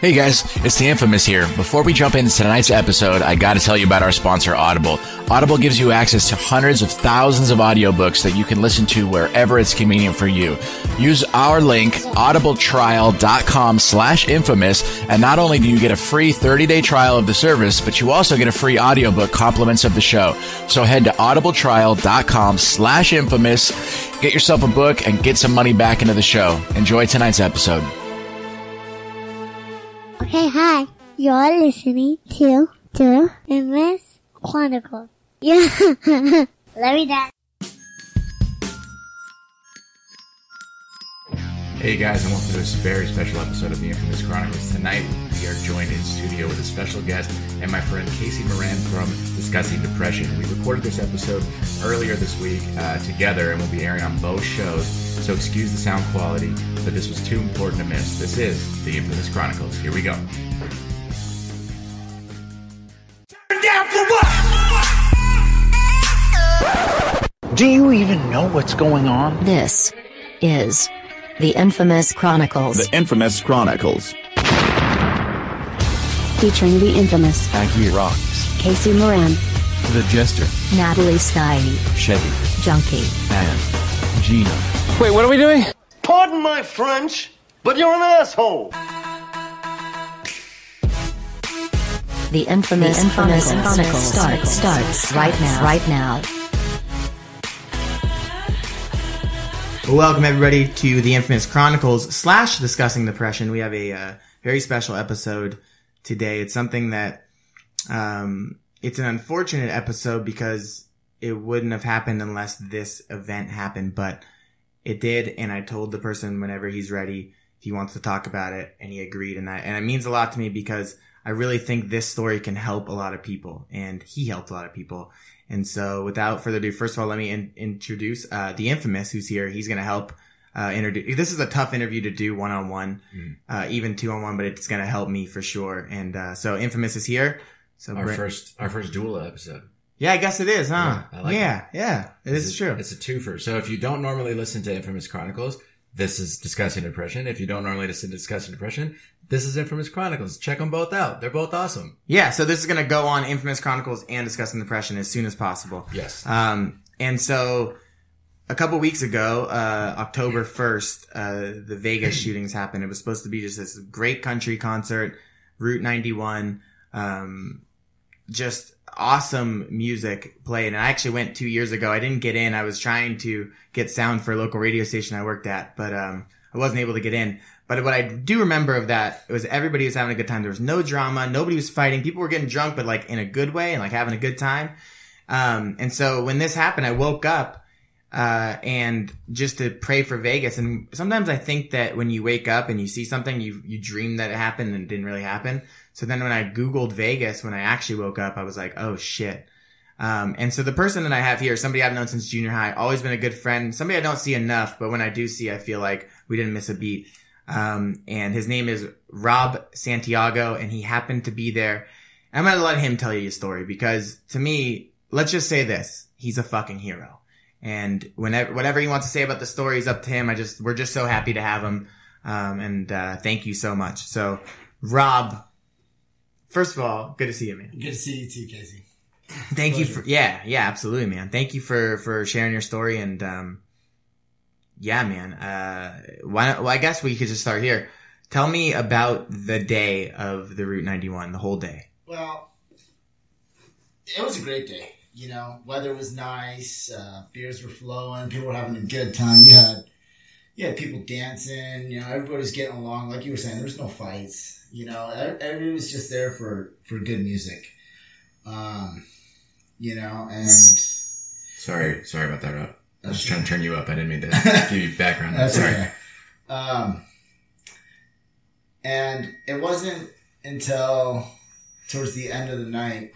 Hey guys, it's the Infamous here. Before we jump into tonight's episode, I gotta tell you about our sponsor, Audible. Audible gives you access to hundreds of thousands of audiobooks that you can listen to wherever it's convenient for you. Use our link, audibletrial.com/infamous, and not only do you get a free 30-day trial of the service, but you also get a free audiobook compliments of the show. So head to audibletrial.com/infamous, get yourself a book, and get some money back into the show. Enjoy tonight's episode. Okay, hi. You're listening to Infamous Chronicles. Yeah. Love you, Dad. Hey guys, and welcome to this very special episode of the Infamous Chronicles. Tonight, we are joined in studio with a special guest and my friend Casey Moran from Discussing Depression. We recorded this episode earlier this week together, and we'll be airing on both shows, so excuse the sound quality, but this was too important to miss. This is the Infamous Chronicles. Here we go. Turn down for what? Do you even know what's going on? This is the Infamous Chronicles. The Infamous Chronicles. Featuring the infamous Aggie Rocks. Casey Moran, The Jester. Natalie Sky, Chevy. Junkie, And Gina. Wait, what are we doing? Pardon my French, but you're an asshole. the Infamous Chronicles starts right now. Welcome everybody to the Infamous Chronicles / Discussing Depression. We have a very special episode today. It's something that, it's an unfortunate episode because it wouldn't have happened unless this event happened, but it did. And I told the person whenever he's ready, if he wants to talk about it, and he agreed. And it means a lot to me because I really think this story can help a lot of people, and he helped a lot of people. And so without further ado, first of all, let me introduce the Infamous who's here. He's going to help introduce. This is a tough interview to do one-on-one, even two-on-one, but it's going to help me for sure. And so Infamous is here. So Our first duel episode. Yeah, I guess it is, huh? Yeah, I like it. It is true. It's a twofer. So if you don't normally listen to Infamous Chronicles, this is Discussing Depression. If you don't normally listen to Discussing Depression, this is Infamous Chronicles. Check them both out. They're both awesome. Yeah, so this is going to go on Infamous Chronicles and Discussing Depression as soon as possible. Yes. And so a couple weeks ago, October 1st, the Vegas shootings happened. It was supposed to be just this great country concert, Route 91, just awesome music played. And I actually went 2 years ago. I didn't get in. I was trying to get sound for a local radio station I worked at, but I wasn't able to get in. But what I do remember of that, it was everybody was having a good time. There was no drama. Nobody was fighting. People were getting drunk, but like in a good way and like having a good time. And so when this happened, I woke up, and just to pray for Vegas. And sometimes I think that when you wake up and you see something, you dream that it happened and it didn't really happen. So then when I Googled Vegas, when I actually woke up, I was like, oh shit. And so the person that I have here, somebody I've known since junior high, always been a good friend, somebody I don't see enough, but when I do see, I feel like we didn't miss a beat. And his name is Rob Santiago, and he happened to be there. I'm going to let him tell you his story because to me, let's just say this. He's a fucking hero. And whatever he wants to say about the story is up to him. We're just so happy to have him. And thank you so much. So Rob, first of all, good to see you, man. Good to see you too, Casey. Thank you for, yeah, absolutely, man. Thank you for sharing your story. And, yeah, man. I guess we could just start here. Tell me about the day of the Route 91, the whole day. Well, it was a great day. You know, weather was nice, beers were flowing, people were having a good time. You had people dancing, you know, everybody was getting along. Like you were saying, there was no fights. You know, everybody was just there for good music. You know, and Sorry about that, Rob. I was just trying to turn you up. I didn't mean to give you background. That's Sorry. Okay. And it wasn't until towards the end of the night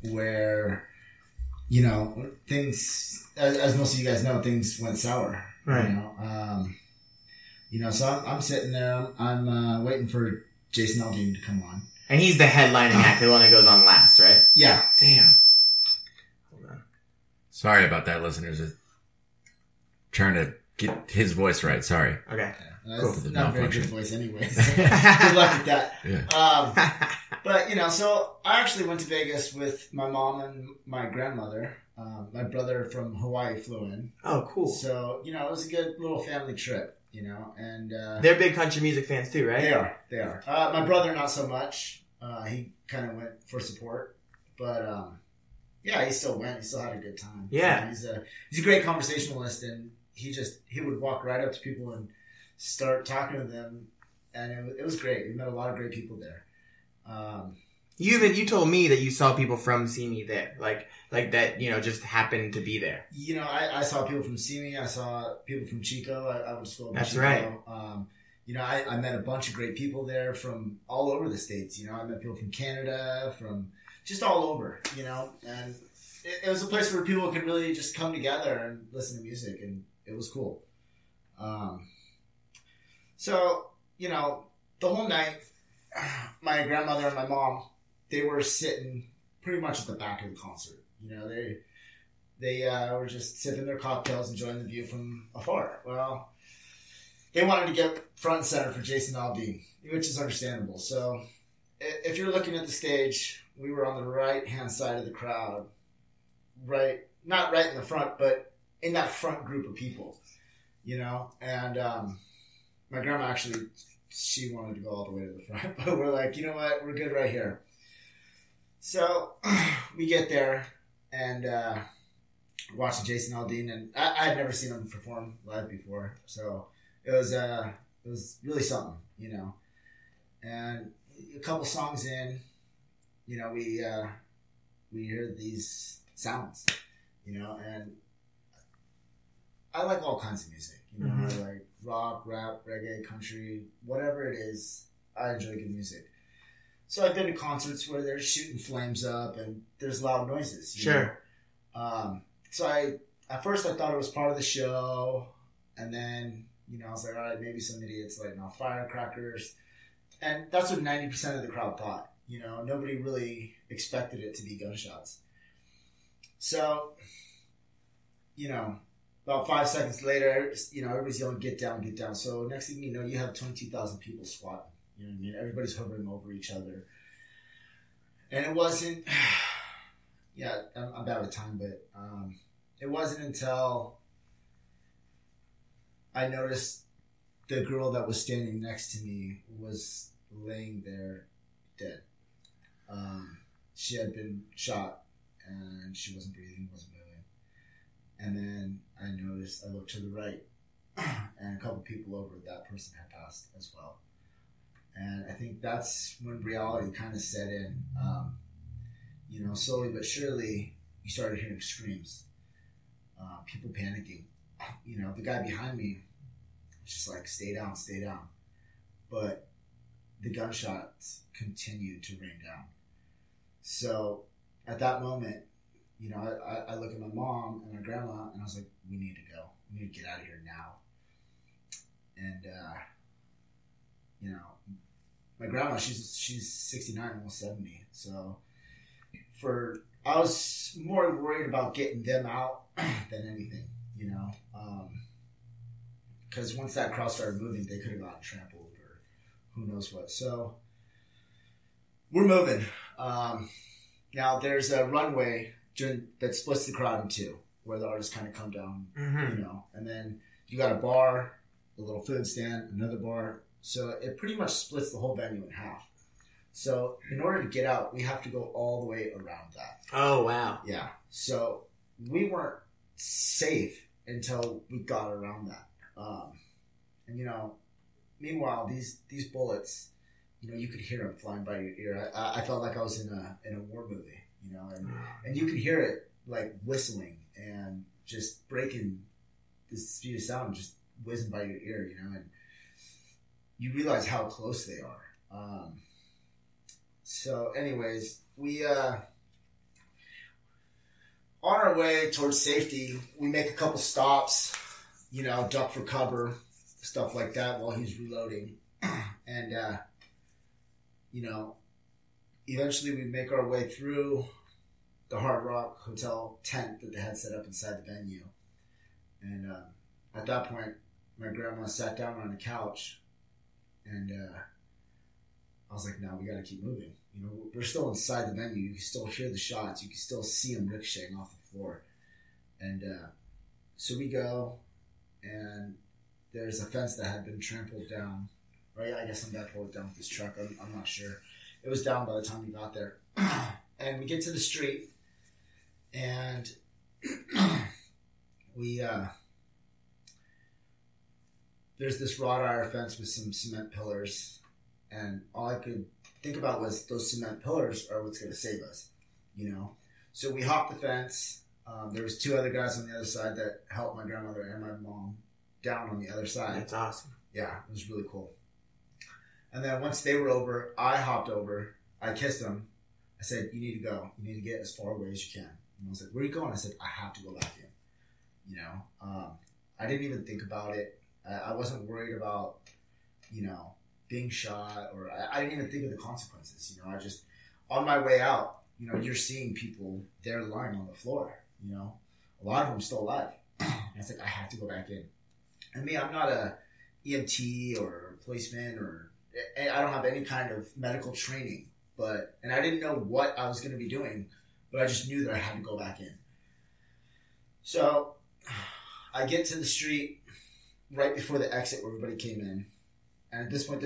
where, you know, things, as most of you guys know, things went sour. Right. You know, so I'm sitting there, I'm waiting for Jason Aldean to come on. And he's the headlining act, the one that goes on last, right? Yeah. Damn. Hold on. Sorry about that, listeners. Trying to get his voice right. Sorry. Okay. Yeah, That's For the not a very malfunction. good voice anyways. Good luck with that. Yeah. But, so I actually went to Vegas with my mom and my grandmother. My brother from Hawaii flew in. Oh, cool. So, it was a good little family trip, and... They're big country music fans too, right? They are. My brother, not so much. He kind of went for support. But, he still went. He still had a good time. Yeah. He's a great conversationalist, and he would walk right up to people and start talking to them, and it was great. We met a lot of great people there. You told me that you saw people from Simi there, like that, just happened to be there. I saw people from Simi. I saw people from Chico. I went to school in That's Chico. right. I met a bunch of great people there from all over the States. I met people from Canada, from just all over, and it was a place where people could really just come together and listen to music, and it was cool. So, the whole night, my grandmother and my mom, they were sitting pretty much at the back of the concert. They were just sipping their cocktails, enjoying the view from afar. Well, they wanted to get front and center for Jason Aldean, which is understandable. So if you're looking at the stage, we were on the right-hand side of the crowd, not right in the front, but in that front group of people, and my grandma actually, she wanted to go all the way to the front, but we're like, you know what, we're good right here. So we get there and watching Jason Aldean, and I had never seen him perform live before, so it was really something, And a couple songs in, we hear these sounds, and I like all kinds of music, I like rock, rap, reggae, country, whatever it is. I enjoy good music. So I've been to concerts where they're shooting flames up and there's loud noises. Sure. So at first I thought it was part of the show, and then I was like, all right, maybe some idiots lighting off firecrackers, and that's what 90% of the crowd thought. Nobody really expected it to be gunshots. So, about 5 seconds later, everybody's yelling, "Get down, get down!" So next thing you know, you have 22,000 people squatting. You know what I mean? Everybody's hovering over each other, and it wasn't. Yeah, I'm bad with time, but it wasn't until I noticed the girl that was standing next to me was laying there dead. She had been shot, and she wasn't breathing, wasn't moving. And then I looked to the right, and a couple people over, that person had passed as well. And I think that's when reality kind of set in. Slowly but surely, you started hearing screams, people panicking. The guy behind me was just like, "Stay down, stay down." But the gunshots continued to rain down. So at that moment, I look at my mom and my grandma, and I was like, we need to go. We need to get out of here now. And, my grandma, she's 69, almost 70. So I was more worried about getting them out than anything, because once that crowd started moving, they could have gotten trampled or who knows what. So we're moving. Now there's a runway that splits the crowd in two, where the artists kind of come down, and then you got a bar, a little food stand, another bar. So it pretty much splits the whole venue in half. So in order to get out, we have to go all the way around that. Oh, wow. Yeah. So we weren't safe until we got around that. Meanwhile, these bullets, you could hear them flying by your ear. I felt like I was in a war movie, and you could hear it like whistling and just breaking the speed of sound, just whizzing by your ear, and you realize how close they are. So anyways, we, on our way towards safety, we make a couple stops, duck for cover, stuff like that while he's reloading. And, eventually we make our way through the Hard Rock Hotel tent that they had set up inside the venue. And at that point, my grandma sat down on the couch, and I was like, no, we got to keep moving. You know, we're still inside the venue. You can still hear the shots. You can still see them ricocheting off the floor. And so we go, and there's a fence that had been trampled down. Right? I guess some guy pulled it down with his truck. I'm not sure. It was down by the time we got there. And we get to the street, and we there's this wrought iron fence with some cement pillars, and all I could think about was those cement pillars are what's going to save us, you know. So we hopped the fence. There was 2 other guys on the other side that helped my grandmother and my mom down on the other side. That's awesome. Yeah, it was really cool. And then once they were over, I hopped over. I kissed them. I said, you need to go. You need to get as far away as you can. And I was like, where are you going? I said, I have to go back in. You know, I didn't even think about it. I wasn't worried about, you know, being shot, or I didn't even think of the consequences. You know, I just, on my way out, you know, you're seeing people, they're lying on the floor, you know, a lot of them still alive. And I was like, I have to go back in. I mean, I'm not a EMT or a policeman, or I don't have any kind of medical training, and I didn't know what I was going to be doing, but I just knew that I had to go back in. So I get to the street right before the exit where everybody came in. And at this point,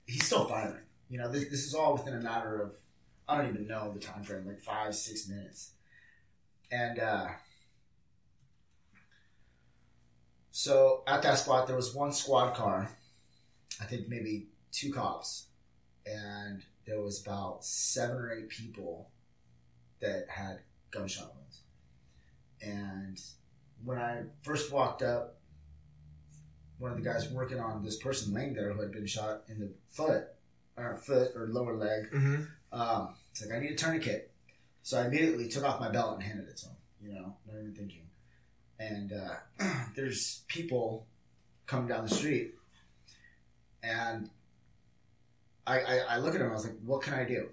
he's still firing. You know, this is all within a matter of, I don't even know the time frame, like 5-6 minutes. And so at that spot, there was 1 squad car, I think maybe 2 cops, and there was about 7 or 8 people that had gunshot wounds. And when I first walked up, one of the guys working on this person laying there who had been shot in the foot or lower leg, it's like, I need a tourniquet. So I immediately took off my belt and handed it to him, you know, not even thinking. And there's people coming down the street, and I look at him, I was like, what can I do?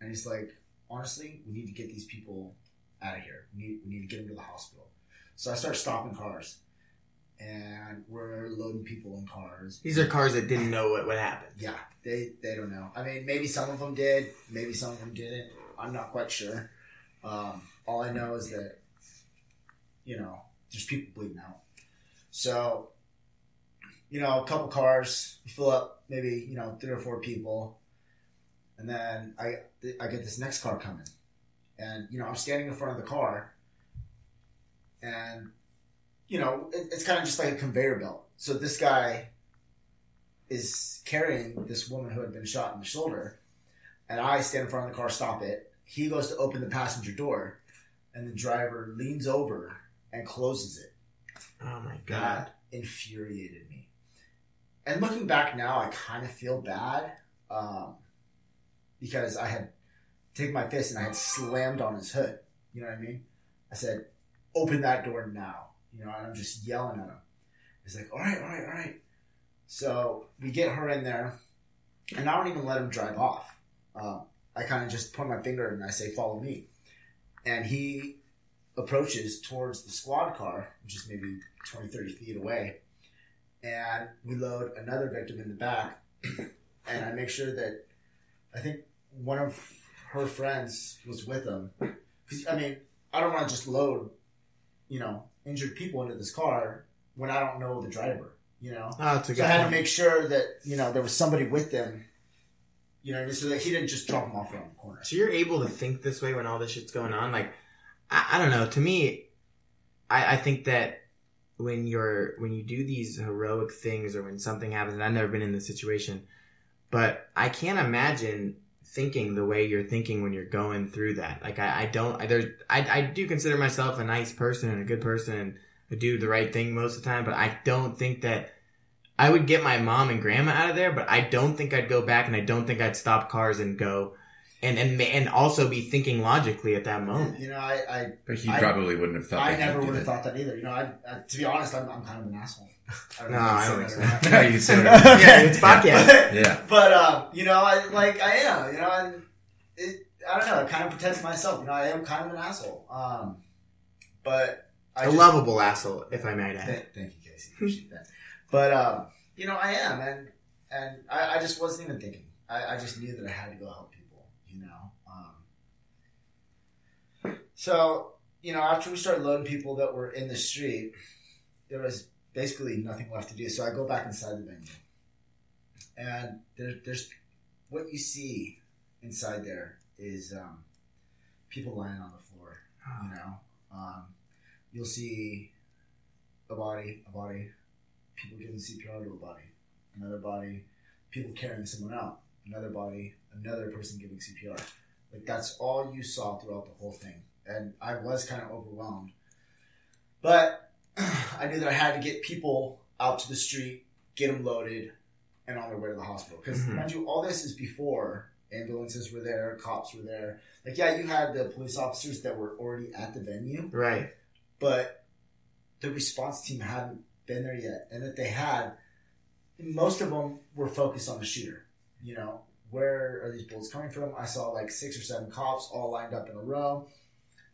And he's like, honestly, we need to get these people out of here. We need to get them to the hospital. So I start stopping cars. And we're loading people in cars. These are cars that didn't know what happened. Yeah, they don't know. I mean, maybe some of them did. Maybe some of them didn't. I'm not quite sure. All I know is that, you know, there's people bleeding out. So, you know, a couple cars, fill up maybe, you know, 3 or 4 people. And then I get this next car coming. And, you know, I'm standing in front of the car. And, you know, it's kind of just like a conveyor belt. So this guy is carrying this woman who had been shot in the shoulder, and I stand in front of the car, stop it. He goes to open the passenger door, and the driver leans over and closes it. Oh my God. That infuriated me. And looking back now, I kind of feel bad because I had taken my fist and I had slammed on his hood. You know what I mean? I said, open that door now. You know, and I'm just yelling at him. He's like, all right. So we get her in there, and I don't even let him drive off. I kind of just point my finger and I say, follow me. And he approaches towards the squad car, which is maybe 20, 30 feet away. And we load another victim in the back. And I make sure that I think one of her friends was with him. Because, I mean, I don't want to just load, you know, injured people into this car when I don't know the driver, you know? Oh, that's a good so I had point. to make sure that, you know, there was somebody with them, you know, so that he didn't just drop them off around the corner. So you're able to think this way when all this shit's going on? Like, I don't know. To me, I think that when you do these heroic things, or when something happens, and I've never been in this situation, but I can't imagine thinking the way you're thinking when you're going through that. Like, I do consider myself a nice person and a good person, and I do the right thing most of the time, but I don't think that I would get my mom and grandma out of there, but I don't think I'd go back, and I don't think I'd stop cars and go and also be thinking logically at that moment. You know, But he probably wouldn't have thought I that never he'd would do have thought that either. You know, I to be honest, I'm kind of an asshole. I don't think so. that. No, you can say whatever. Yeah, it's podcast. Yeah. But you know, I am. You know, and I don't know. It kind of protects myself. You know, I am kind of an asshole. But A lovable asshole, if I might add. Thank you, Casey. Appreciate that. But I am, and I just wasn't even thinking. I just knew that I had to go help people. So after we started loading people that were in the street, there was basically nothing left to do. So I go back inside the venue, and there's what you see inside there is people lying on the floor. You'll see a body, people giving CPR to a body, another body, people carrying someone out, another body, another person giving CPR. Like, that's all you saw throughout the whole thing. And I was kind of overwhelmed. But I knew that I had to get people out to the street, get them loaded, and on their way to the hospital. Because, mind you, all this is before ambulances were there, cops were there. Like, yeah, you had the police officers that were already at the venue. Right. But the response team hadn't been there yet. And that they had, most of them were focused on the shooter. Where are these bullets coming from? I saw like 6 or 7 cops all lined up in a row,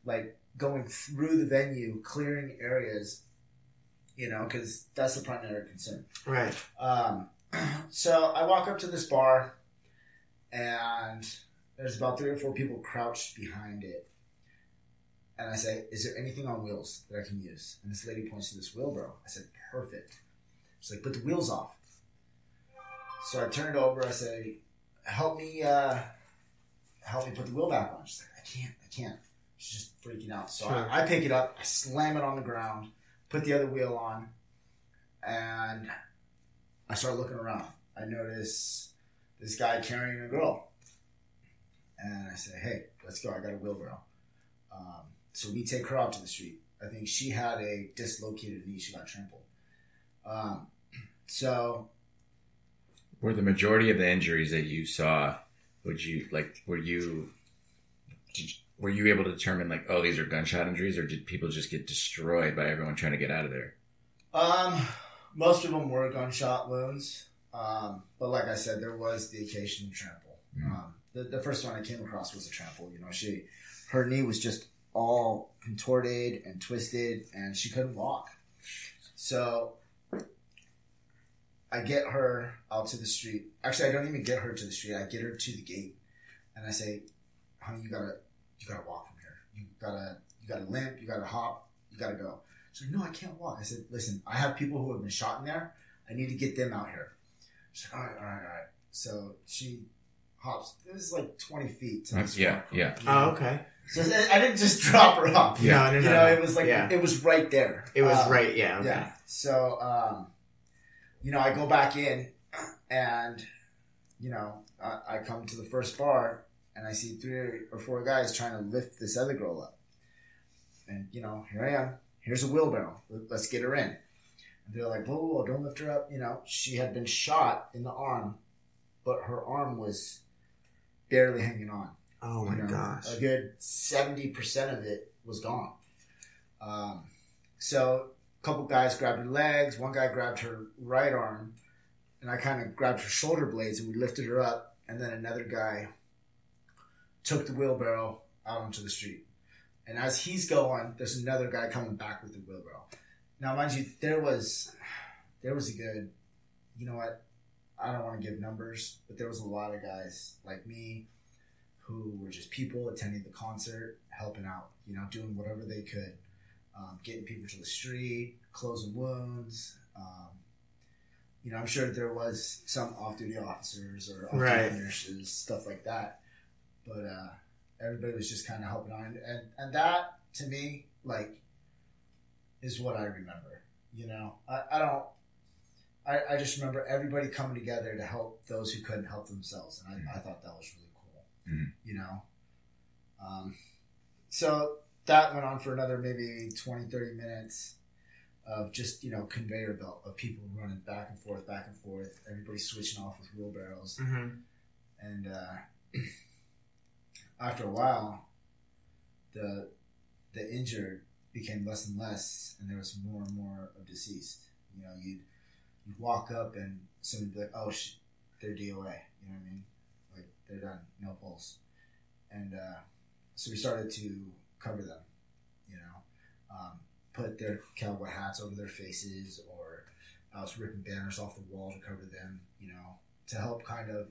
like going through the venue, clearing areas, because that's the primary concern. Right. So I walk up to this bar, and there's about 3 or 4 people crouched behind it. And I say, is there anything on wheels that I can use? And this lady points to this wheelbarrow. I said, perfect. She's like, put the wheels off. So I turned over. I say, help me put the wheel back on. She's like, I can't. She's just freaking out. So sure. I pick it up, I slam it on the ground, put the other wheel on, and I start looking around. I notice this guy carrying a girl. And I say, hey, let's go. I got a wheelbarrow. So we take her out to the street. I think she had a dislocated knee. She got trampled. So were the majority of the injuries that you saw, were you able to determine like, oh, these are gunshot injuries, or did people just get destroyed by everyone trying to get out of there? Most of them were gunshot wounds. But like I said, there was the occasional trample. The first one I came across was a trample. Her knee was just all contorted and twisted, and she couldn't walk. So I get her out to the street. Actually, I don't even get her to the street. I get her to the gate, and I say, honey, you gotta walk from here. You gotta limp, you gotta hop, you gotta go. She's like, no, I can't walk. I said, listen, I have people who have been shot in there. I need to get them out here. She's like, all right. So she hops. It was like 20 feet to this yeah. Oh, okay. So I didn't just drop her off. No. It was like, it was right there. It was right, yeah. Okay. Yeah. So, I go back in, and, I come to the first bar, and I see 3 or 4 guys trying to lift this other girl up. And, here I am. Here's a wheelbarrow. Let's get her in. And they're like, whoa, don't lift her up. She had been shot in the arm, but her arm was barely hanging on. Oh, my gosh. A good 70% of it was gone. So a couple guys grabbed her legs. One guy grabbed her right arm, and I kind of grabbed her shoulder blades, and we lifted her up. And then another guy took the wheelbarrow out onto the street. And as he's going, there's another guy coming back with the wheelbarrow. Now, mind you, there was a good, I don't want to give numbers, but there was a lot of guys like me who were just people attending the concert, helping out, doing whatever they could, getting people to the street, closing wounds. I'm sure there was some off-duty officers or off-duty nurses, stuff like that. But everybody was just kind of helping on. And that, to me, is what I remember. I just remember everybody coming together to help those who couldn't help themselves. And I thought that was really cool, So that went on for another maybe 20, 30 minutes of just, conveyor belt of people running back and forth, everybody switching off with wheelbarrows. Mm-hmm. And after a while, the injured became less and less, and there was more and more of deceased. You'd walk up and somebody would be like, oh, they're DOA. You know what I mean? Like, they're done. No pulse. And so we started to cover them, put their cowboy hats over their faces, or I was ripping banners off the wall to cover them, to help kind of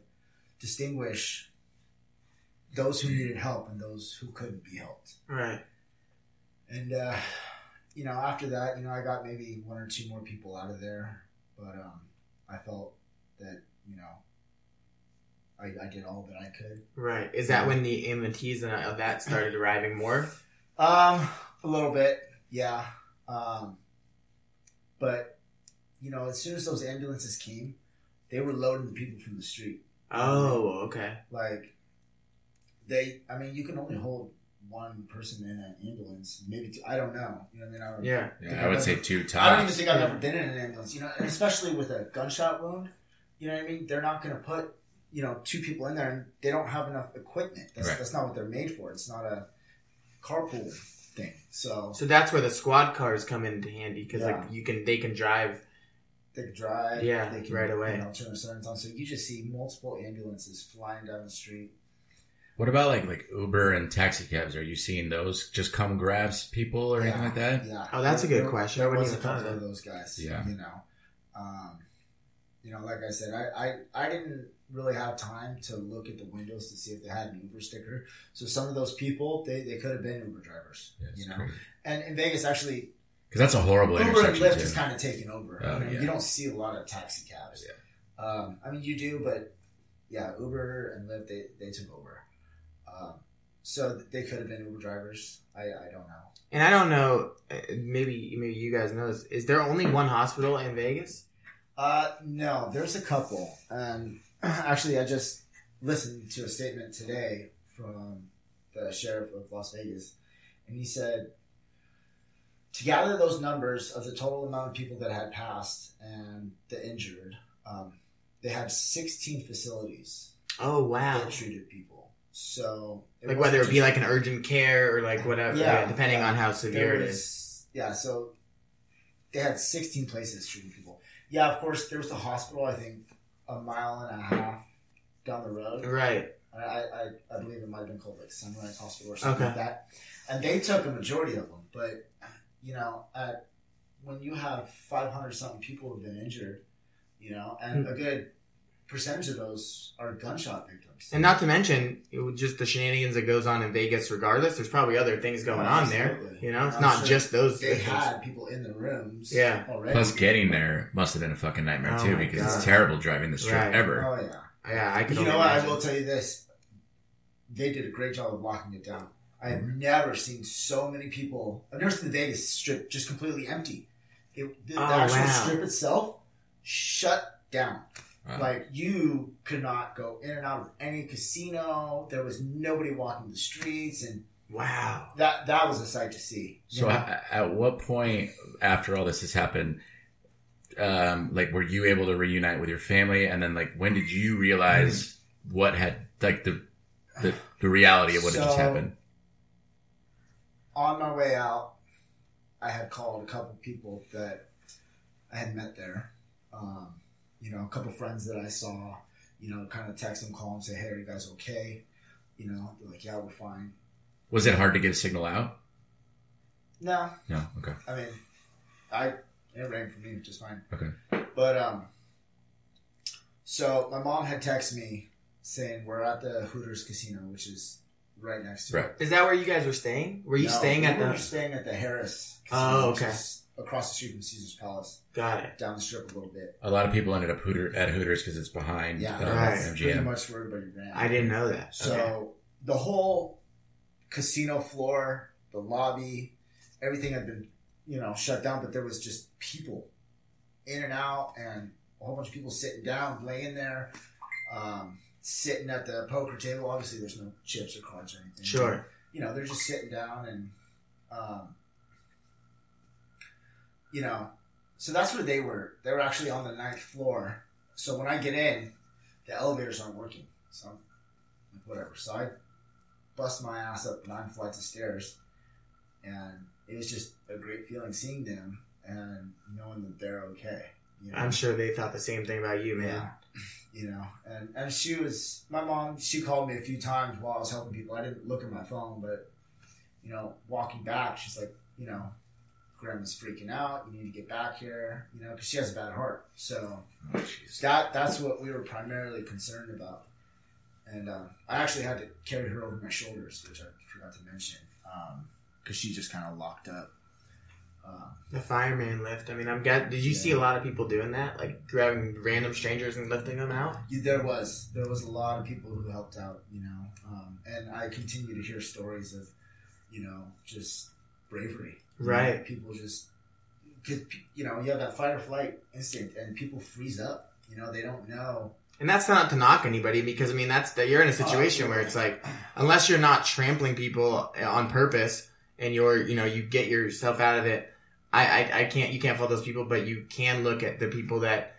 distinguish those who needed help and those who couldn't be helped. Right. And, after that, I got maybe one or two more people out of there, but I felt that, I did all that I could. Right. Is that when the amputees and that started arriving more? A little bit, yeah. But, as soon as those ambulances came, they were loading the people from the street. Oh, okay. Like, you can only hold one person in an ambulance, maybe two, I don't know. You know what I mean? I would say two tops. I don't even think I've ever been in an ambulance, and especially with a gunshot wound, you know what I mean? They're not going to put, two people in there, and they don't have enough equipment. That's not what they're made for. It's not a carpool thing. So that's where the squad cars come into handy, because they can drive. They can drive. Yeah, they can, right away. Turn the sirens on. So you just see multiple ambulances flying down the street. What about like Uber and taxi cabs? Are you seeing those just come grab people or anything like that? Yeah. Oh, that's a good question. There was a couple of those guys. Yeah. Like I said, I didn't really have time to look at the windows to see if they had an Uber sticker. So some of those people, they could have been Uber drivers. Yes, and in Vegas, actually, because that's a horrible Uber intersection. and Lyft too. is kind of taking over. You don't see a lot of taxi cabs. Yeah. You do, but Uber and Lyft, they took over. So they could have been Uber drivers. I don't know. And I don't know. Maybe you guys know this. Is there only one hospital in Vegas? No, there's a couple. Actually, I just listened to a statement today from the sheriff of Las Vegas, and he said to gather those numbers of the total amount of people that had passed and the injured, they had 16 facilities. Oh wow! That treated people. So like whether it be like an urgent care or like whatever, depending on how severe it is. Yeah, so they had 16 places treating people. Yeah, of course, there was the hospital, I think, a mile and a half down the road. Right. I believe it might have been called like Sunrise Hospital or something like that. And they took a majority of them. But, when you have 500-something people who have been injured, and a good percentage of those are gunshot victims. And not to mention, just the shenanigans that goes on in Vegas regardless, there's probably other things going on there. It's not just those They victims. had people in the rooms already. Plus, getting there must have been a fucking nightmare too, because it's terrible driving the strip ever. Oh, yeah. Yeah, I can. You know what? I will tell you this. They did a great job of locking it down. I have never seen so many people. I've never seen the Vegas Strip just completely empty. The actual strip itself shut down. Wow. Like, you could not go in and out of any casino. There was nobody walking the streets, and wow, that was a sight to see. So, at what point after all this has happened, were you able to reunite with your family? And then, when did you realize what had the reality of what had just happened? On my way out, I had called a couple people that I had met there. A couple friends that I saw, kind of text them, call them, say, hey, are you guys okay? They're like, yeah, we're fine. Was it hard to get a signal out? No. No? Okay. I mean, it rang for me just fine. Okay. But, so my mom had texted me saying we're at the Hooters Casino, which is right next to it. Is that where you guys were staying? Were you staying at the... We were staying at the Harris Casino. Oh, okay. Which is across the street from Caesar's Palace. Got it. Down the strip a little bit. A lot of people ended up at Hooters because it's behind that's MGM. pretty much where everybody ran. I didn't know that. So the whole casino floor, the lobby, everything had been, shut down, but there was just people in and out, and a whole bunch of people sitting down, laying there, sitting at the poker table. Obviously, there's no chips or cards or anything. Sure. But, they're just sitting down, and so that's where they were. They were actually on the 9th floor. So when I get in, the elevators aren't working. So I'm like, whatever. So I bust my ass up 9 flights of stairs, and it was just a great feeling seeing them and knowing that they're okay. I'm sure they thought the same thing about you, man. Yeah. And my mom, she called me a few times while I was helping people. I didn't look at my phone, but, walking back, she's like, grandma's freaking out. You need to get back here, you know, because she has a bad heart. So Oh, that's what we were primarily concerned about. And I actually had to carry her over my shoulders, which I forgot to mention, because she just kind of locked up. The fireman lift. I mean, did you see a lot of people doing that? Like grabbing random strangers and lifting them out? There was a lot of people who helped out, you know, and I continue to hear stories of, you know, just bravery. Right. You know, people just, cause, you know, you have that fight or flight instinct, and people freeze up. You know, they don't know. And that's not to knock anybody, because I mean you're in a situation where it's like, unless you're not trampling people on purpose and you get yourself out of it. You can't fault those people, but you can look at the people that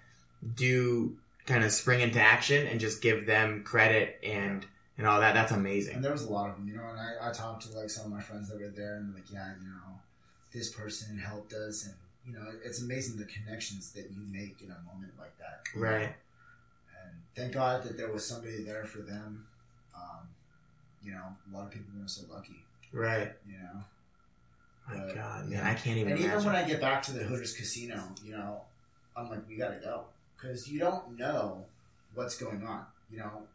do kind of spring into action and just give them credit and all that. That's amazing. And there was a lot of them, you know, and I talked to like some of my friends that were there, and like, yeah, you know, this person helped us, and you know, it's amazing the connections that you make in a moment like that. Right. And thank God that there was somebody there for them. You know, a lot of people are so lucky. Right. You know. My God, man, I can't even imagine. imagine. Even when I get back to the Hooters Casino, you know, I'm like, we gotta go, because you don't know what's going on. You know,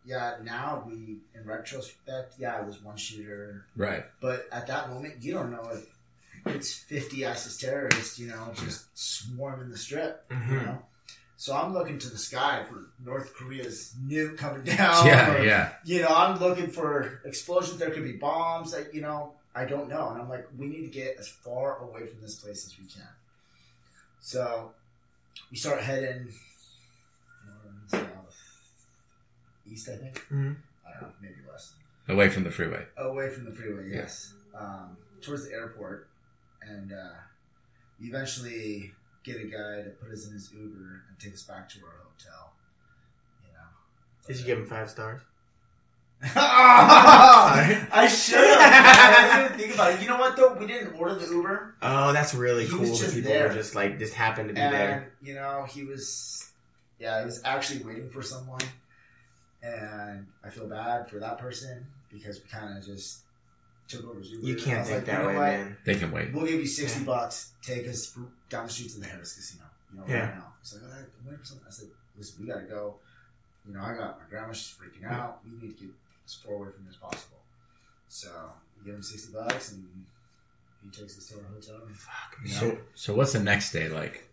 now in retrospect, it was one shooter, right? But at that moment, you don't know if it's 50 ISIS terrorists, you know, just swarming the strip. Mm-hmm. You know, so I'm looking to the sky for North Korea's nuke coming down. Yeah. You know, I'm looking for explosions. There could be bombs. That, you know. I don't know. And I'm like, we need to get as far away from this place as we can. So we start heading east, I think. Mm-hmm. I don't know, maybe west. Away from the freeway. Away from the freeway, yes. Towards the airport. And we eventually get a guy to put us in his Uber and take us back to our hotel. You know. Did you give him 5 stars? I should have. I didn't even think about it. You know what though? We didn't order the Uber. Oh, that's really cool. Was just people there. were just like, just happened to be there. You know, he was actually waiting for someone, and I feel bad for that person because we kind of just took over his Uber. You can't think that way, man. They can wait. We'll give you $60. Take us down the streets of the Harris Casino. You know, right now. He's like, I'm waiting for something. I said, listen, we gotta go. You know, I got my grandma. She's freaking out. We need to get as far away from here as possible. So we give him $60, and he takes us to our hotel. And, Fuck, man. So what's the next day like?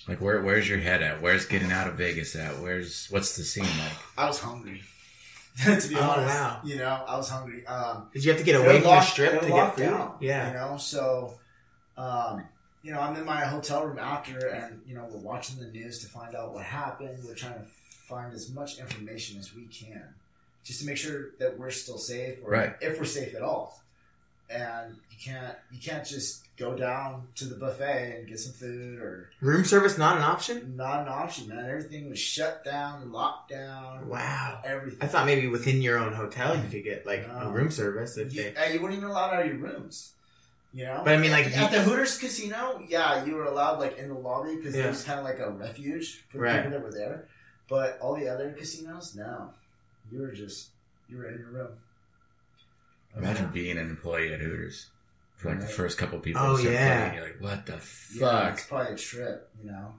Like where's your head at? Where's getting out of Vegas at? What's the scene like? I was hungry. To be honest, wow. You know, I was hungry. Did you have to get away from the strip to get food? Down, Yeah. You know, so you know, I'm in my hotel room after, and you know, we're watching the news to find out what happened. We're trying to find as much information as we can, just to make sure that we're still safe, or if we're safe at all. And you can't just go down to the buffet and get some food, or room service not an option. Not an option, man. Everything was shut down, locked down. Wow. Everything. I thought maybe within your own hotel you could get like a room service if you weren't even allowed out of your rooms. You know, but I mean, like at the Hooters Casino, you were allowed like in the lobby because it was kind of like a refuge for the people that were there. But all the other casinos, no, you were in your room. Imagine being an employee at Hooters for like the first couple people. Oh playing, you're like, what the fuck? Yeah, it's probably a trip, you know.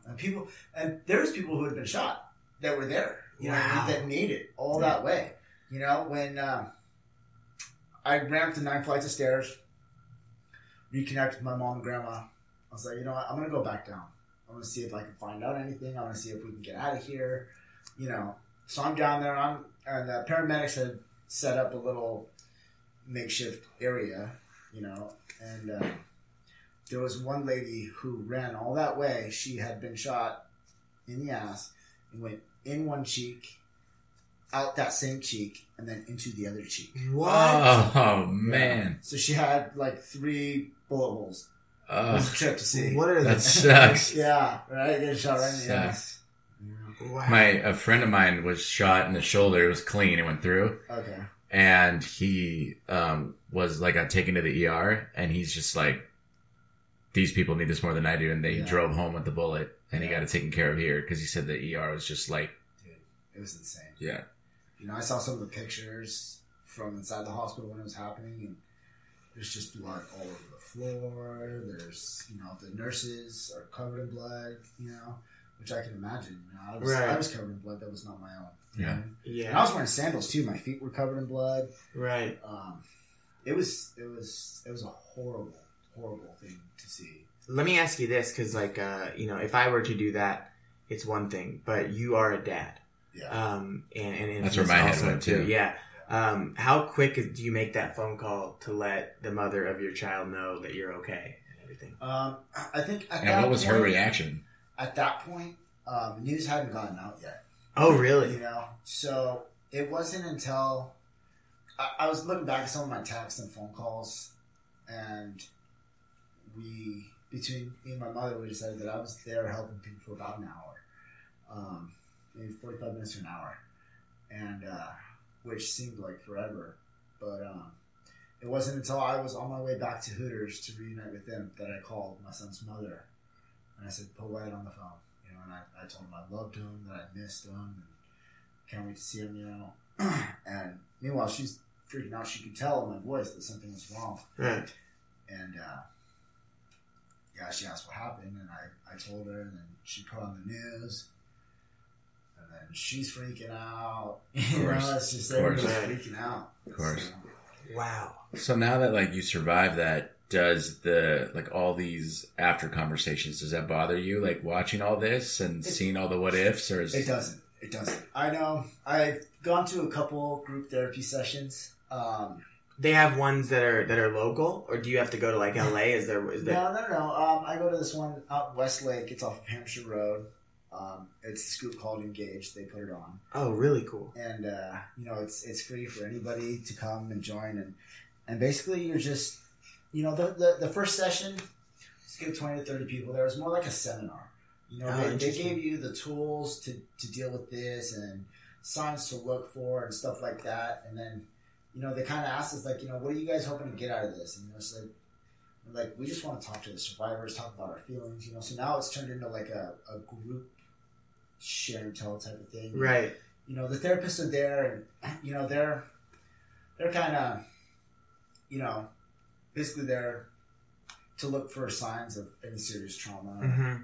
And there's people who had been shot that were there, you know, that made it all that way. You know, when I ran up the 9 flights of stairs, reconnected with my mom and grandma, I was like, you know what, I'm gonna go back down. I want to see if I can find out anything. I want to see if we can get out of here, you know. So I'm down there, and the paramedics had set up a little makeshift area, you know, and there was one lady who ran all that way. She had been shot in the ass and went in one cheek, out that same cheek, and then into the other cheek. What? Oh man! So she had like 3 bullet holes. It was a trip to see. What are that? Sucks. Yeah, right. Getting shot right in the ass. Wow. A friend of mine was shot in the shoulder. It was clean. It went through. Okay. And he was like got taken to the ER, and he's just like, these people need this more than I do, and they drove home with the bullet, and he got it taken care of here because he said the ER was just like, dude, it was insane. Yeah. You know, I saw some of the pictures from inside the hospital when it was happening, and there's just blood all over the floor. There's, the nurses are covered in blood, which I can imagine. I was covered in blood that was not my own. Yeah. And I was wearing sandals too. My feet were covered in blood. Right. It was a horrible, horrible thing to see. Let me ask you this, because if I were to do that, it's one thing, but you are a dad. Yeah. And that's where my head went too. Yeah. How quick do you make that phone call to let the mother of your child know that you're okay and everything? I think at that And what was point, her reaction? At that point, news hadn't gotten out yet. Oh, really? So it wasn't until I was looking back at some of my texts and phone calls, and between me and my mother, we decided that I was there helping people for about an hour, maybe 45 minutes to an hour, and which seemed like forever. But it wasn't until I was on my way back to Hooters to reunite with them that I called my son's mother, and I said, "Put Wyatt on the phone." And I told him I loved him, that I missed him, and can't wait to see him, And meanwhile, she's freaking out. She could tell in my voice that something was wrong. Right. And, she asked what happened, and I told her, and then she put on the news, and then she's freaking out. It's just everybody's freaking out. Of course. So, wow. So now that you survived that, does all these after conversations, does that bother you? Like watching all this and seeing all the what ifs, or It doesn't. It doesn't. I know. I've gone to a couple group therapy sessions. They have ones that are local, or do you have to go to like LA? Is there? No. I go to this one out in Westlake. It's off of Hampshire Road. It's this group called Engage. They put it on. Oh, really cool. And it's free for anybody to come and join, and basically you're just the first session, just get 20 to 30 people there. It was more like a seminar. They gave you the tools to deal with this and signs to look for and stuff like that. And then, they kind of asked us, like, what are you guys hoping to get out of this? And it's like, we just want to talk to the survivors, talk about our feelings, So now it's turned into like a group share and tell type of thing. Right. The therapists are there, and, they're kind of, basically there to look for signs of any serious trauma,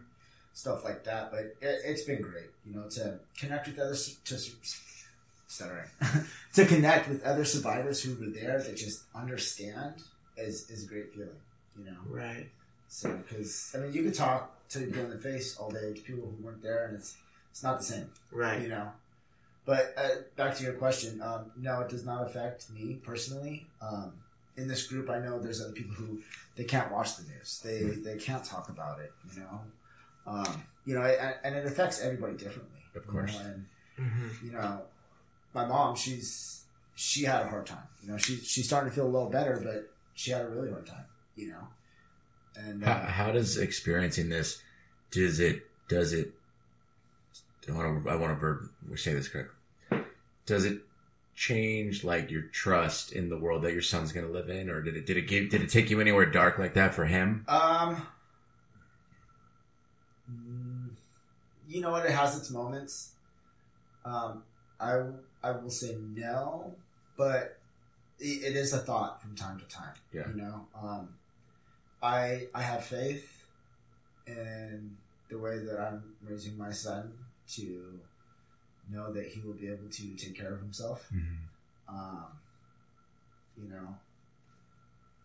stuff like that. But it's been great, to connect with others, to connect with other survivors who were there that just understand is a great feeling, Right. So, because you could talk to people in the face all day to people who weren't there, and it's not the same, right? But back to your question, no, it does not affect me personally. In this group, I know there's other people who they can't watch the news. They can't talk about it. And it affects everybody differently. Of course. And my mom, she had a hard time. She's starting to feel a little better, but she had a really hard time. And how does experiencing this does it? I want to say this correctly. Does it change like your trust in the world that your son's going to live in, or did it take you anywhere dark like that for him? It has its moments. I will say no, but it is a thought from time to time. Yeah. I have faith in the way that I'm raising my son to know that he will be able to take care of himself.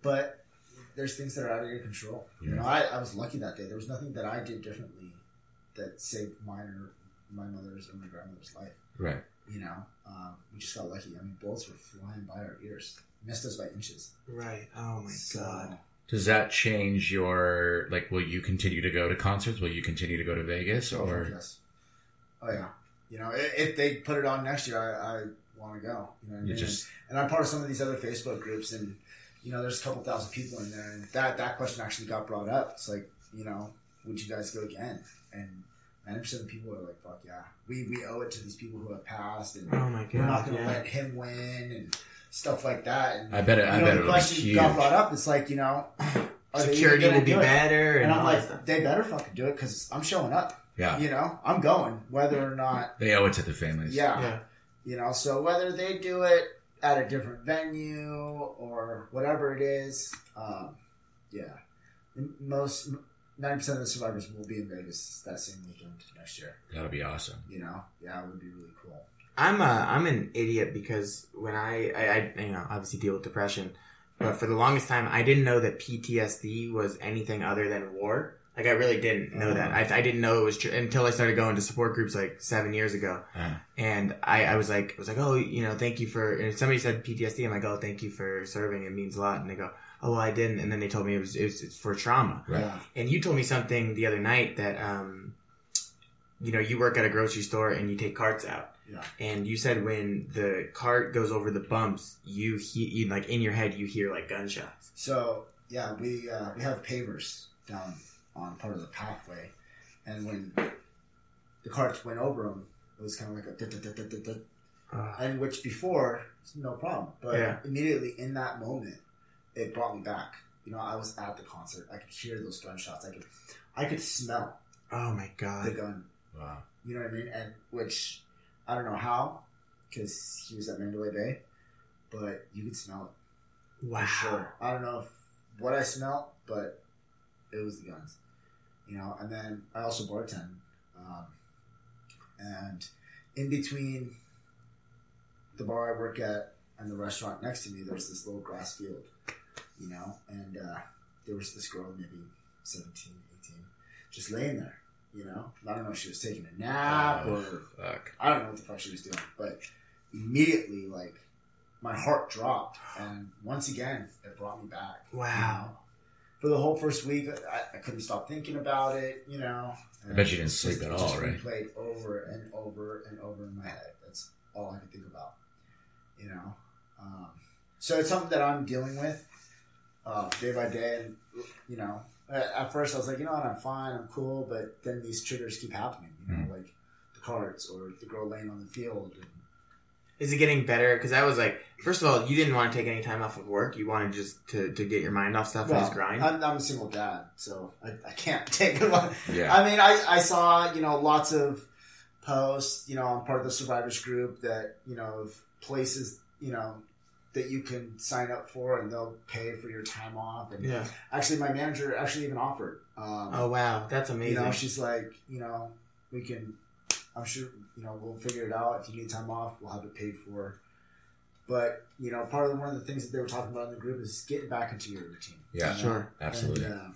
But there's things that are out of your control. Yeah. I was lucky that day. There was nothing that I did differently that saved mine or my mother's or my grandmother's life. Right. We just got lucky. Bullets were flying by our ears. Missed us by inches. Right. Oh my God. Does that change your, will you continue to go to concerts? Will you continue to go to Vegas? Or yes. Oh yeah. If they put it on next year, I want to go. And I'm part of some of these other Facebook groups, and there's a couple thousand people in there, and that question actually got brought up. It's like, would you guys go again? And 90% of people are like, fuck yeah. We owe it to these people who have passed, and oh my God, we're not going to let him win, and stuff like that. And I bet the question got brought up. It's like, security will be better, and I'm like, they better fucking do it because I'm showing up. Yeah. I'm going, whether or not they owe it to the families. Yeah. So whether they do it, at a different venue or whatever it is. Yeah. Most 90% of the survivors will be in Vegas that same weekend next year. That'll be awesome. You know? Yeah, it would be really cool. I'm an idiot because when I obviously deal with depression, but for the longest time I didn't know that PTSD was anything other than war. Like I really didn't know that. I didn't know it was true until I started going to support groups like 7 years ago. And I was like, oh, you know, thank you for. And if somebody said PTSD, I'm like, oh, thank you for serving. It means a lot. And they go, oh, well, I didn't. And then they told me it's for trauma. Right. Yeah. And you told me something the other night that you know, you work at a grocery store and you take carts out. Yeah. And you said when the cart goes over the bumps, you like in your head you hear like gunshots. So yeah, we have pavers down on part of the pathway, and when the carts went over them, it was kind of like a and which before it's no problem, but immediately in that moment, it brought me back. You know, I was at the concert. I could hear those gunshots. I could smell. Oh my god, the gun. Wow. You know what I mean? And which I don't know how, because he was at Mandalay Bay, but you could smell it. Wow. For sure. I don't know what I smelled, but it was the guns. You know, and then I also bartend. And in between the bar I work at and the restaurant next to me, there's this little grass field, you know, and there was this girl, maybe 17, 18, just laying there, you know. I don't know if she was taking a nap or I don't know what the fuck she was doing, but immediately, like, my heart dropped, and once again, it brought me back. Wow. You know? For the whole first week, I couldn't stop thinking about it, you know. I bet you didn't sleep at all, just right? Played over and over and over in my head. That's all I could think about, you know. So it's something that I'm dealing with day by day, and you know, at first I was like, you know what, I'm fine, I'm cool, but then these triggers keep happening, you know, like the carts or the girl laying on the field. And, is it getting better? Because I was like, first of all, you didn't want to take any time off of work. You wanted just to get your mind off stuff and just grind. I'm a single dad, so I can't take it. Yeah. I mean, I saw, you know, lots of posts, you know, I'm part of the survivors group that, you know, of places, you know, that you can sign up for and they'll pay for your time off. And actually, my manager actually even offered. Oh, wow. That's amazing. You know, she's like, you know, we can, I'm sure, you know, we'll figure it out. If you need time off, we'll have it paid for. But, you know, one of the things that they were talking about in the group is getting back into your routine. Yeah, sure. Absolutely. And,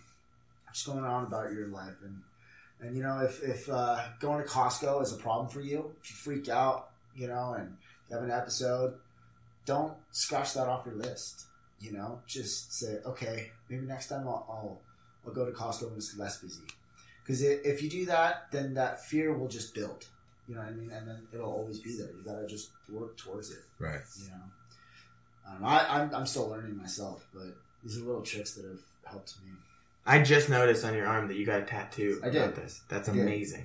just going on about your life. And you know, if going to Costco is a problem for you, if you freak out, you know, and you have an episode, don't scratch that off your list. You know, just say, okay, maybe next time I'll go to Costco when it's less busy. Because if you do that, then that fear will just build. You know what I mean? And then it'll always be there. You gotta just work towards it. Right. You know, I'm still learning myself, but these are little tricks that have helped me. I just noticed on your arm that you got a tattoo. I did. About this. That's amazing.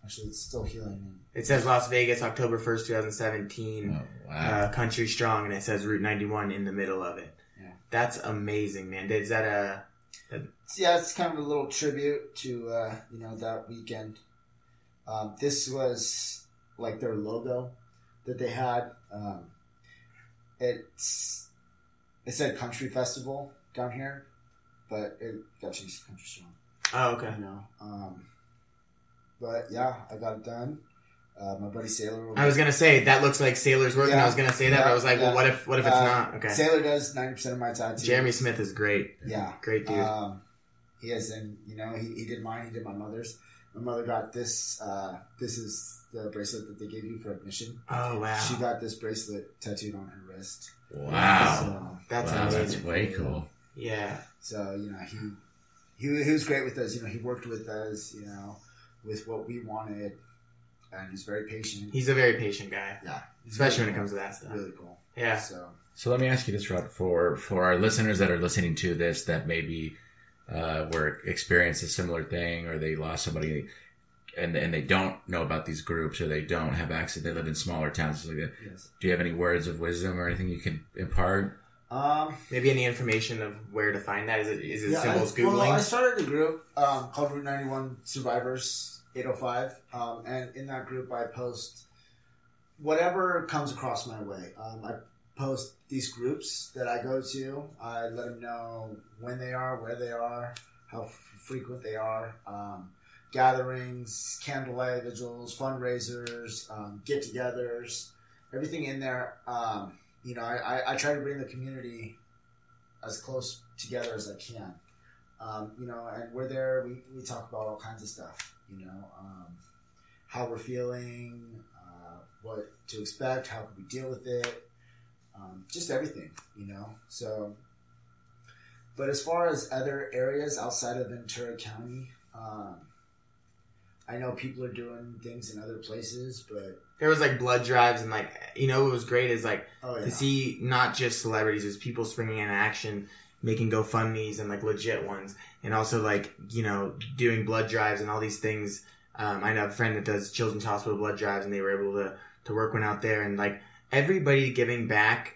Actually, it's still healing. It says Las Vegas, October 1st, 2017. Oh, wow. Country Strong, and it says Route 91 in the middle of it. Yeah. That's amazing, man. Is that Yeah, it's kind of a little tribute to, you know, that weekend. This was like their logo that they had. It said Country Festival down here, but it got changed to Country Strong. Oh, okay. You know, but yeah, I got it done. My buddy Sailor. I was gonna say that looks like Sailor's work, and I was gonna say that, but I was like, well, what if it's not? Okay. Sailor does 90% of my tattoos. Jeremy Smith is great. Yeah, great dude. He is, and you know, he did mine. He did my mother's. My mother got this. This is the bracelet that they gave you for admission. Oh wow! She got this bracelet tattooed on her wrist. Wow, so, that's way cool. Yeah. So you know, he was great with us. You know, he worked with us. You know, with what we wanted, and he's very patient. He's a very patient guy. Yeah, especially when it comes to that stuff. Really cool. Yeah. So let me ask you this, Rob, for our listeners that are listening to this that maybe were experienced a similar thing, or they lost somebody, and they don't know about these groups, or they don't have access. They live in smaller towns, like that. Yes. Do you have any words of wisdom or anything you can impart? Maybe any information of where to find that? Is it simple as Googling? Well, I started a group called Route 91 Survivors 805, and in that group I post whatever comes across my way. I post these groups that I go to. I let them know when they are, where they are, how frequent they are. Gatherings, candlelight vigils, fundraisers, get-togethers, everything in there. I try to bring the community as close together as I can. And we're there. We talk about all kinds of stuff. How we're feeling, what to expect, how can we deal with it, just everything. So. But as far as other areas outside of Ventura County, I know people are doing things in other places, but there was like blood drives and like, what was great is like to see not just celebrities, there's people springing in action, making GoFundMes and like legit ones. And also like, doing blood drives and all these things. I know a friend that does Children's Hospital blood drives and they were able to work one out there. And like everybody giving back,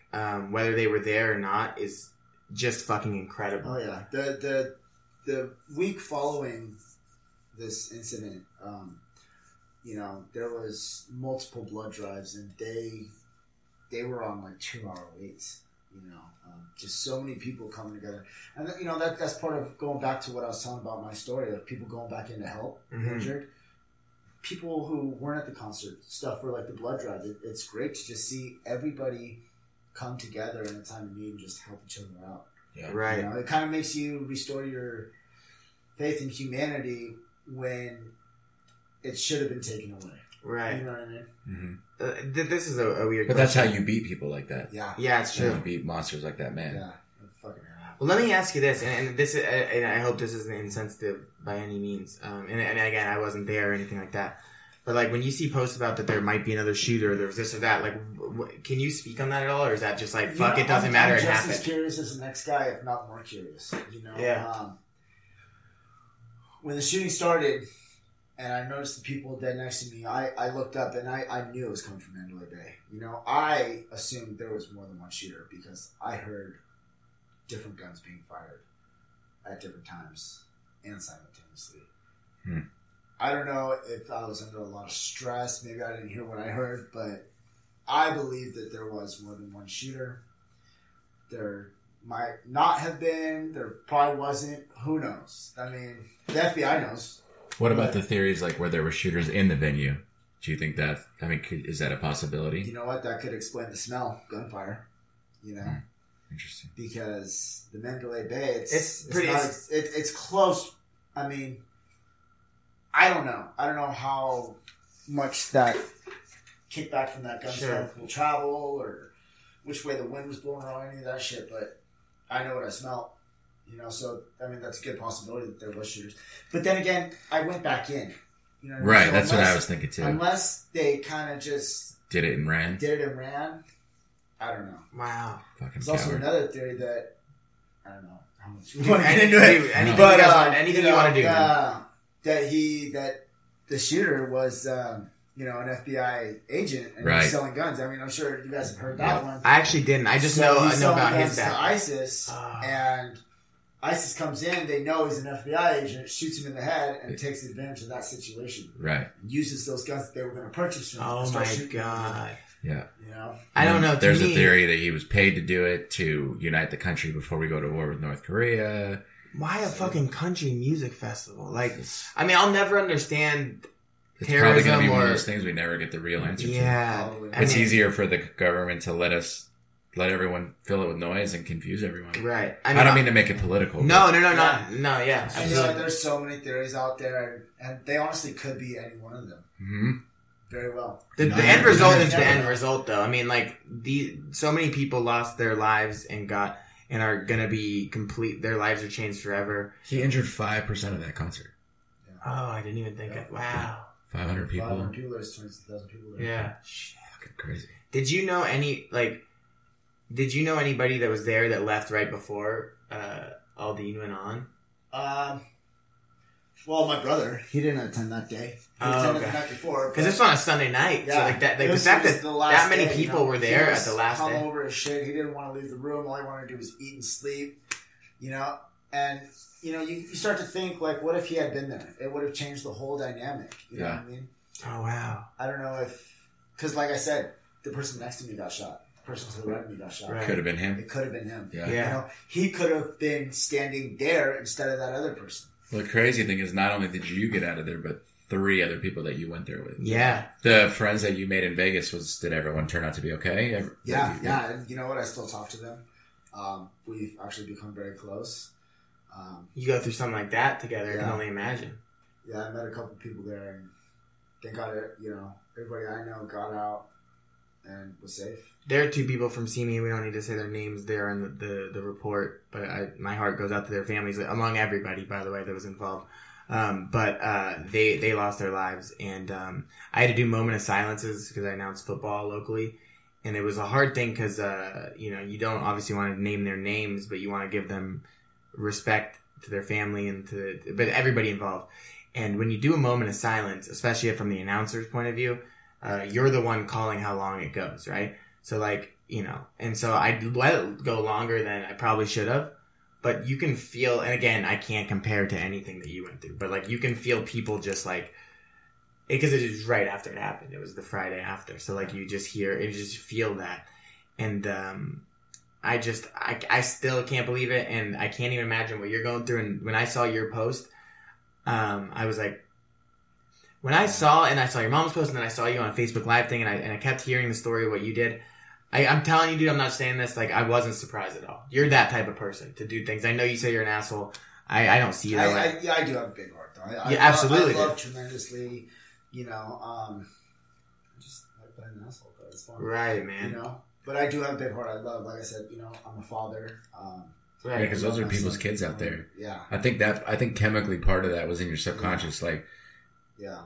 whether they were there or not, is just fucking incredible. Oh yeah. The week following this incident, there was multiple blood drives and they were on like 2-hour waits, just so many people coming together. And that's part of going back to what I was telling about my story of people going back in to help injured. People who weren't at the concert, stuff for like the blood drive. It's great to just see everybody come together in a time of need and just help each other out. Yeah. Right. It kind of makes you restore your faith in humanity when it should have been taken away. Right. You know what I mean? Mm-hmm. This is a weird But that's how you beat people like that. Yeah. Yeah, it's true. You beat monsters like that, man. Yeah. Fucking well, let me ask you this, and this, and I hope this isn't insensitive by any means. And again, I wasn't there or anything like that. But like when you see posts about that there might be another shooter, there's this or that. Like, can you speak on that at all, or is that just like fuck? It doesn't matter. I'm It just happened. as curious as the next guy, if not more curious. Yeah. When the shooting started, and I noticed the people dead next to me, I looked up and I knew it was coming from Mandalay Bay. I assumed there was more than one shooter because I heard different guns being fired at different times and simultaneously. I don't know if I was under a lot of stress. Maybe I didn't hear what I heard, but I believe that there was more than one shooter. There might not have been. There probably wasn't. Who knows? I mean, the FBI knows. What about the theories like where there were shooters in the venue? Do you think that, is that a possibility? You know what? That could explain the smell, gunfire. Interesting. Because the Mandalay Bay, it's close. I mean, I don't know. I don't know how much that kickback from that gunfire will travel or which way the wind was blowing or any of that shit, but I know what I smelled. So, that's a good possibility that there was shooters. But then again, I went back in. Right, so that's what I was thinking too. Unless they kind of just... Did it and ran? I don't know. Wow. There's also another theory that... I don't know how much we want to get into it. Anything you want to do. That the shooter was... an FBI agent and he was selling guns. I'm sure you guys have heard that one. I actually didn't. I just know about his background. To ISIS, and ISIS comes in. They know he's an FBI agent, shoots him in the head, and takes advantage of that situation. Right. And uses those guns that they were going to purchase from him. Oh my god. Yeah. I don't know. There's a theory that he was paid to do it to unite the country before we go to war with North Korea. Why a fucking country music festival? I'll never understand. It's probably going to be one of those things we never get the real answer to. Yeah. It's easier for the government to let everyone fill it with noise and confuse everyone. Right. I don't mean to make it political. No, yeah. There's so many theories out there, and they honestly could be any one of them. Mm-hmm. Very well. The end result is the end result, though. So many people lost their lives and are going to be complete. Their lives are changed forever. He injured 5% of that concert. Yeah. Oh, I didn't even think it. Wow. 500 people. 500 people. There's 20,000 people there. Yeah. Fucking crazy. Did you know anybody that was there that left right before all the went on? Well, my brother, he didn't attend that day. He attended the night before. Because it's on a Sunday night. Yeah. So the fact that many people were there at the last day. Hung over his shit. He didn't want to leave the room. All he wanted to do was eat and sleep. And, you start to think, what if he had been there? It would have changed the whole dynamic. You know what I mean? Oh, wow. I don't know because like I said, the person next to me got shot. person to the right of me got shot. Right. Could have been him. It could have been him. Yeah. You know, he could have been standing there instead of that other person. Well, the crazy thing is, not only did you get out of there, but 3 other people that you went there with. Yeah. The friends that you made in Vegas, did everyone turn out to be okay? Yeah. And you know what? I still talk to them. We've actually become very close. You go through something like that together, I Yeah. can only imagine. Yeah, I met a couple people there, and thank God, everybody I know got out and was safe. There are 2 people from CME. We don't need to say their names there in the report, but my heart goes out to their families, among everybody, by the way, that was involved. But they lost their lives, and I had to do moment of silences because I announced football locally, and it was a hard thing because you don't obviously want to name their names, but you want to give them respect to their family and but everybody involved. And when you do a moment of silence, especially from the announcer's point of view, you're the one calling how long it goes, right? So and so I let it go longer than I probably should have. But you can feel, and again, I can't compare to anything that you went through, but you can feel people just because it was right after it happened. It was the Friday after. So you just feel that. And I still can't believe it. And I can't even imagine what you're going through. And when I saw your post, I was like, when I saw your mom's post and then I saw you on a Facebook Live thing and I kept hearing the story of what you did. I'm telling you, dude, I'm not saying this. I wasn't surprised at all. You're that type of person to do things. I know you say you're an asshole. I don't see you that way. I do have a big heart, though. Absolutely. I love tremendously, I just like playing an asshole, but it's fun. Right, man. But I do have a big heart. I love, like I said, I'm a father. Right, because those are people's kids out there. Yeah. I think chemically part of that was in your subconscious, Yeah.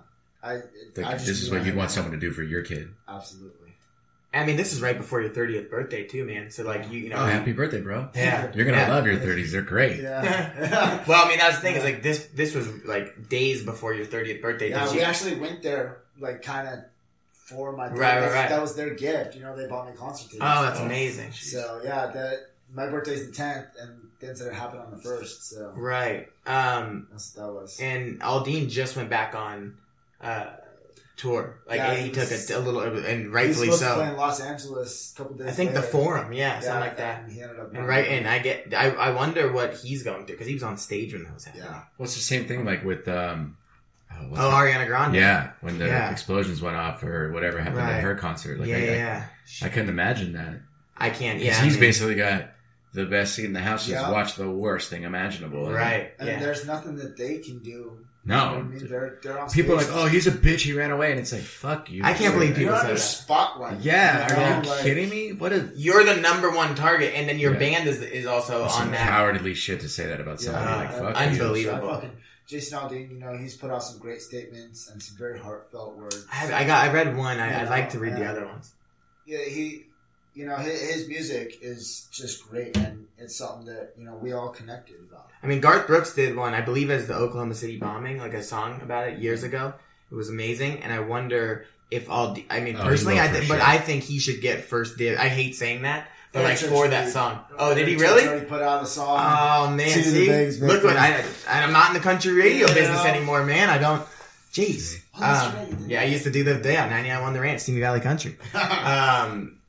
this is what you'd want someone to do for your kid. Absolutely. I mean, this is right before your 30th birthday too, man. So Oh, happy birthday, bro. Yeah. You're going to love your 30s. They're great. Yeah. Well, I mean, that's the thing is this was days before your 30th birthday. Yeah, we actually went there kind of for my 30th. Right. That was their gift. They bought me concert tickets. Oh, that's amazing. So, yeah, my birthday's the 10th, and the incident happened on the 1st. So right. That's what that was. And Aldine just went back on tour. He took a little, and rightfully he was supposed so. to play in Los Angeles a couple days I think later. the Forum, something like that. And he ended up I wonder what he's going through because he was on stage when that was happening. Yeah. Well, it's the same thing with Ariana Grande. Yeah, when the explosions went off or whatever happened at her concert. I couldn't imagine that. I can't. Because he's basically got the best seat in the house. Just watch the worst thing imaginable. Right. And there's nothing that they can do. No. You know what I mean? They're on people are stage. like, oh, he's a bitch. He ran away. And it's like, fuck you. I can't believe people You're say under that. spotlight. Yeah. Are you kidding me? What is... You're the number one target, and then your band is also That's on some that. cowardly shit to say that about somebody. Fuck unbelievable. Jason Aldean, he's put out some great statements and some very heartfelt words. I read one. I'd like to read the other ones. Yeah, his music is just great, and it's something that we all connected about. I mean, Garth Brooks did one, I believe, as the Oklahoma City bombing, a song about it years ago. It was amazing, and I wonder if personally, I think he should get first dibs. I hate saying that, but for that song. Oh, did he really? Already put out a song. Oh man, see, look what I'm not in the country radio business anymore, man. I don't. Jeez. I used to do the day on 99.1 The Ranch, Simi Valley Country.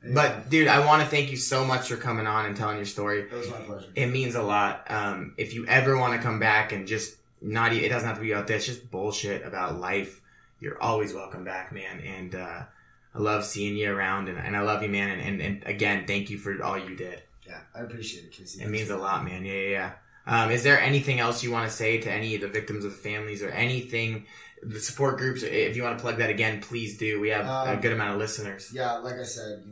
But dude, I want to thank you so much for coming on and telling your story. It was my pleasure. It means a lot. If you ever want to come back and just it doesn't have to be about this, just bullshit about life, you're always welcome back, man. And I love seeing you around, and I love you, man. And again, thank you for all you did. Yeah, I appreciate it, Casey. It means a lot, man. Yeah. Is there anything else you want to say to any of the victims of the families or anything? The support groups, if you want to plug that again, please do. We have a good amount of listeners. Yeah, like I said,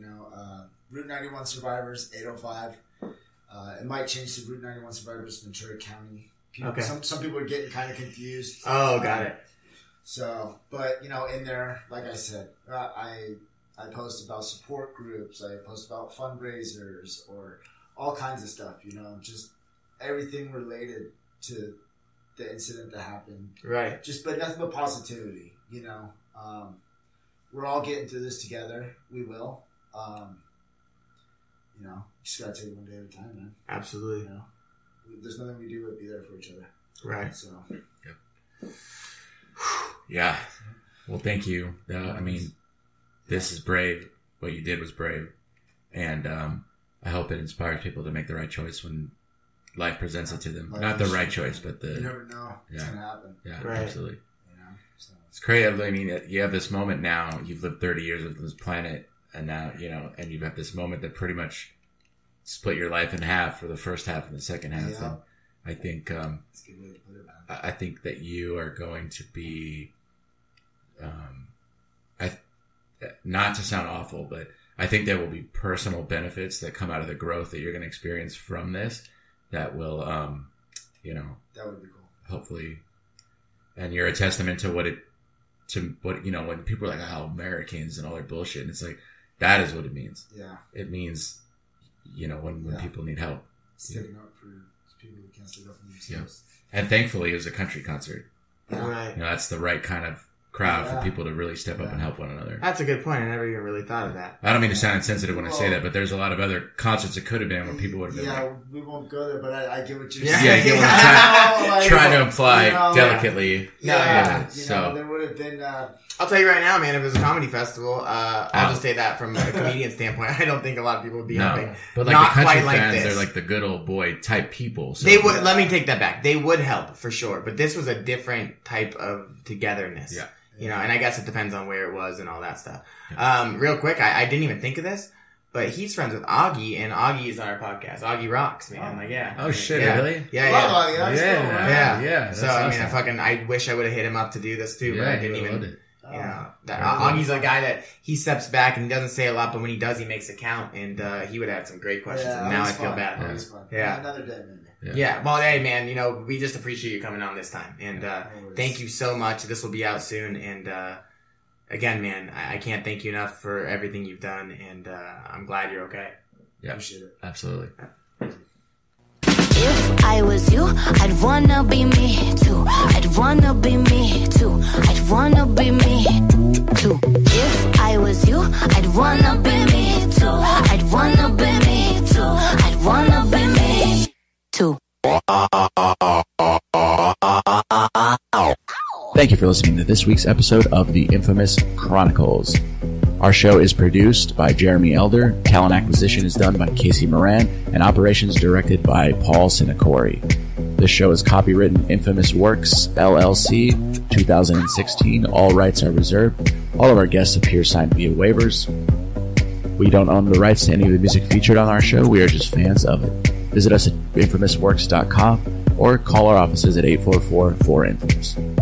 Route 91 Survivors, 805. It might change to Route 91 Survivors, Ventura County. Some people are getting kind of confused. Oh, got it. So, but, in there, like I said, I post about support groups. I post about fundraisers or all kinds of stuff, just everything related to the incident that happened. Right. But nothing but positivity, We're all getting through this together. We will. Just gotta take it one day at a time, man. Absolutely. There's nothing we do but be there for each other. Right. So. Yep. Yeah. Well, thank you. This is brave. What you did was brave. And I hope it inspires people to make the right choice when life presents it to them. Not the right choice, but the... You never know what's going to happen. Yeah, Right. absolutely. You know? So. It's crazy. I mean, you have this moment now. You've lived 30 years on this planet, and now, and you've got this moment that pretty much split your life in half for the first half and the second half. Yeah. And I think, That's a good way to put it, man. I think that you are going to be, not to sound awful, but I think there will be personal benefits that come out of the growth that you're going to experience from this that will, That would be cool. hopefully, and you're a testament to when people are like, oh, Americans and all their bullshit. And it's like, that is what it means. Yeah. It means, when people need help. Sticking up for people who can't stick up for themselves. Yeah. And thankfully, it was a country concert. Right. That's the right kind of crowd for people to really step up and help one another. That's a good point. I never even really thought of that. I don't mean to sound insensitive when I say that, but there's a lot of other concerts that could have been where people would have been like... we won't go there, but I get what you're Yeah, saying. I get what I'm trying to imply delicately. So there would have been... I'll tell you right now, man, if it was a comedy festival, I'll just say that from a comedian standpoint, I don't think a lot of people would be helping. But like Not the country quite like fans, this. they're like the good old boy type people. So They would, let me take that back. They would help, for sure. But this was a different type of togetherness. Yeah. And I guess it depends on where it was and all that stuff. Real quick, I didn't even think of this, but he's friends with Augie, and Augie is on our podcast. Augie rocks, man. Oh shit, yeah. really? Yeah, Love yeah. Augie. That's cool, man. Yeah. So, that's awesome. I wish I would have hit him up to do this too, but I didn't even... loved it. Augie's a guy that he steps back and he doesn't say a lot, but when he does, he makes it count. And he would have some great questions. And now I feel bad. Yeah. Another day, maybe. Yeah. Well, hey, man, we just appreciate you coming on this time. And thank you so much. This will be out soon. And again, man, I can't thank you enough for everything you've done. And I'm glad you're okay. Yeah, Appreciate it. absolutely. If I was you, I'd wanna be me too. I'd wanna be me too. I'd wanna be me too. If I was you, I'd wanna be me too. I'd wanna be me too. I'd wanna be me too. Thank you for listening to this week's episode of The Infamous Chronicles. Our show is produced by Jeremy Elder, talent acquisition is done by Casey Moran, and operations directed by Paul Sinacori. This show is copywritten Infamous Works, LLC, 2016. All rights are reserved. All of our guests appear signed via waivers. We don't own the rights to any of the music featured on our show. We are just fans of it. Visit us at infamousworks.com or call our offices at 844-4-INFAMOUS.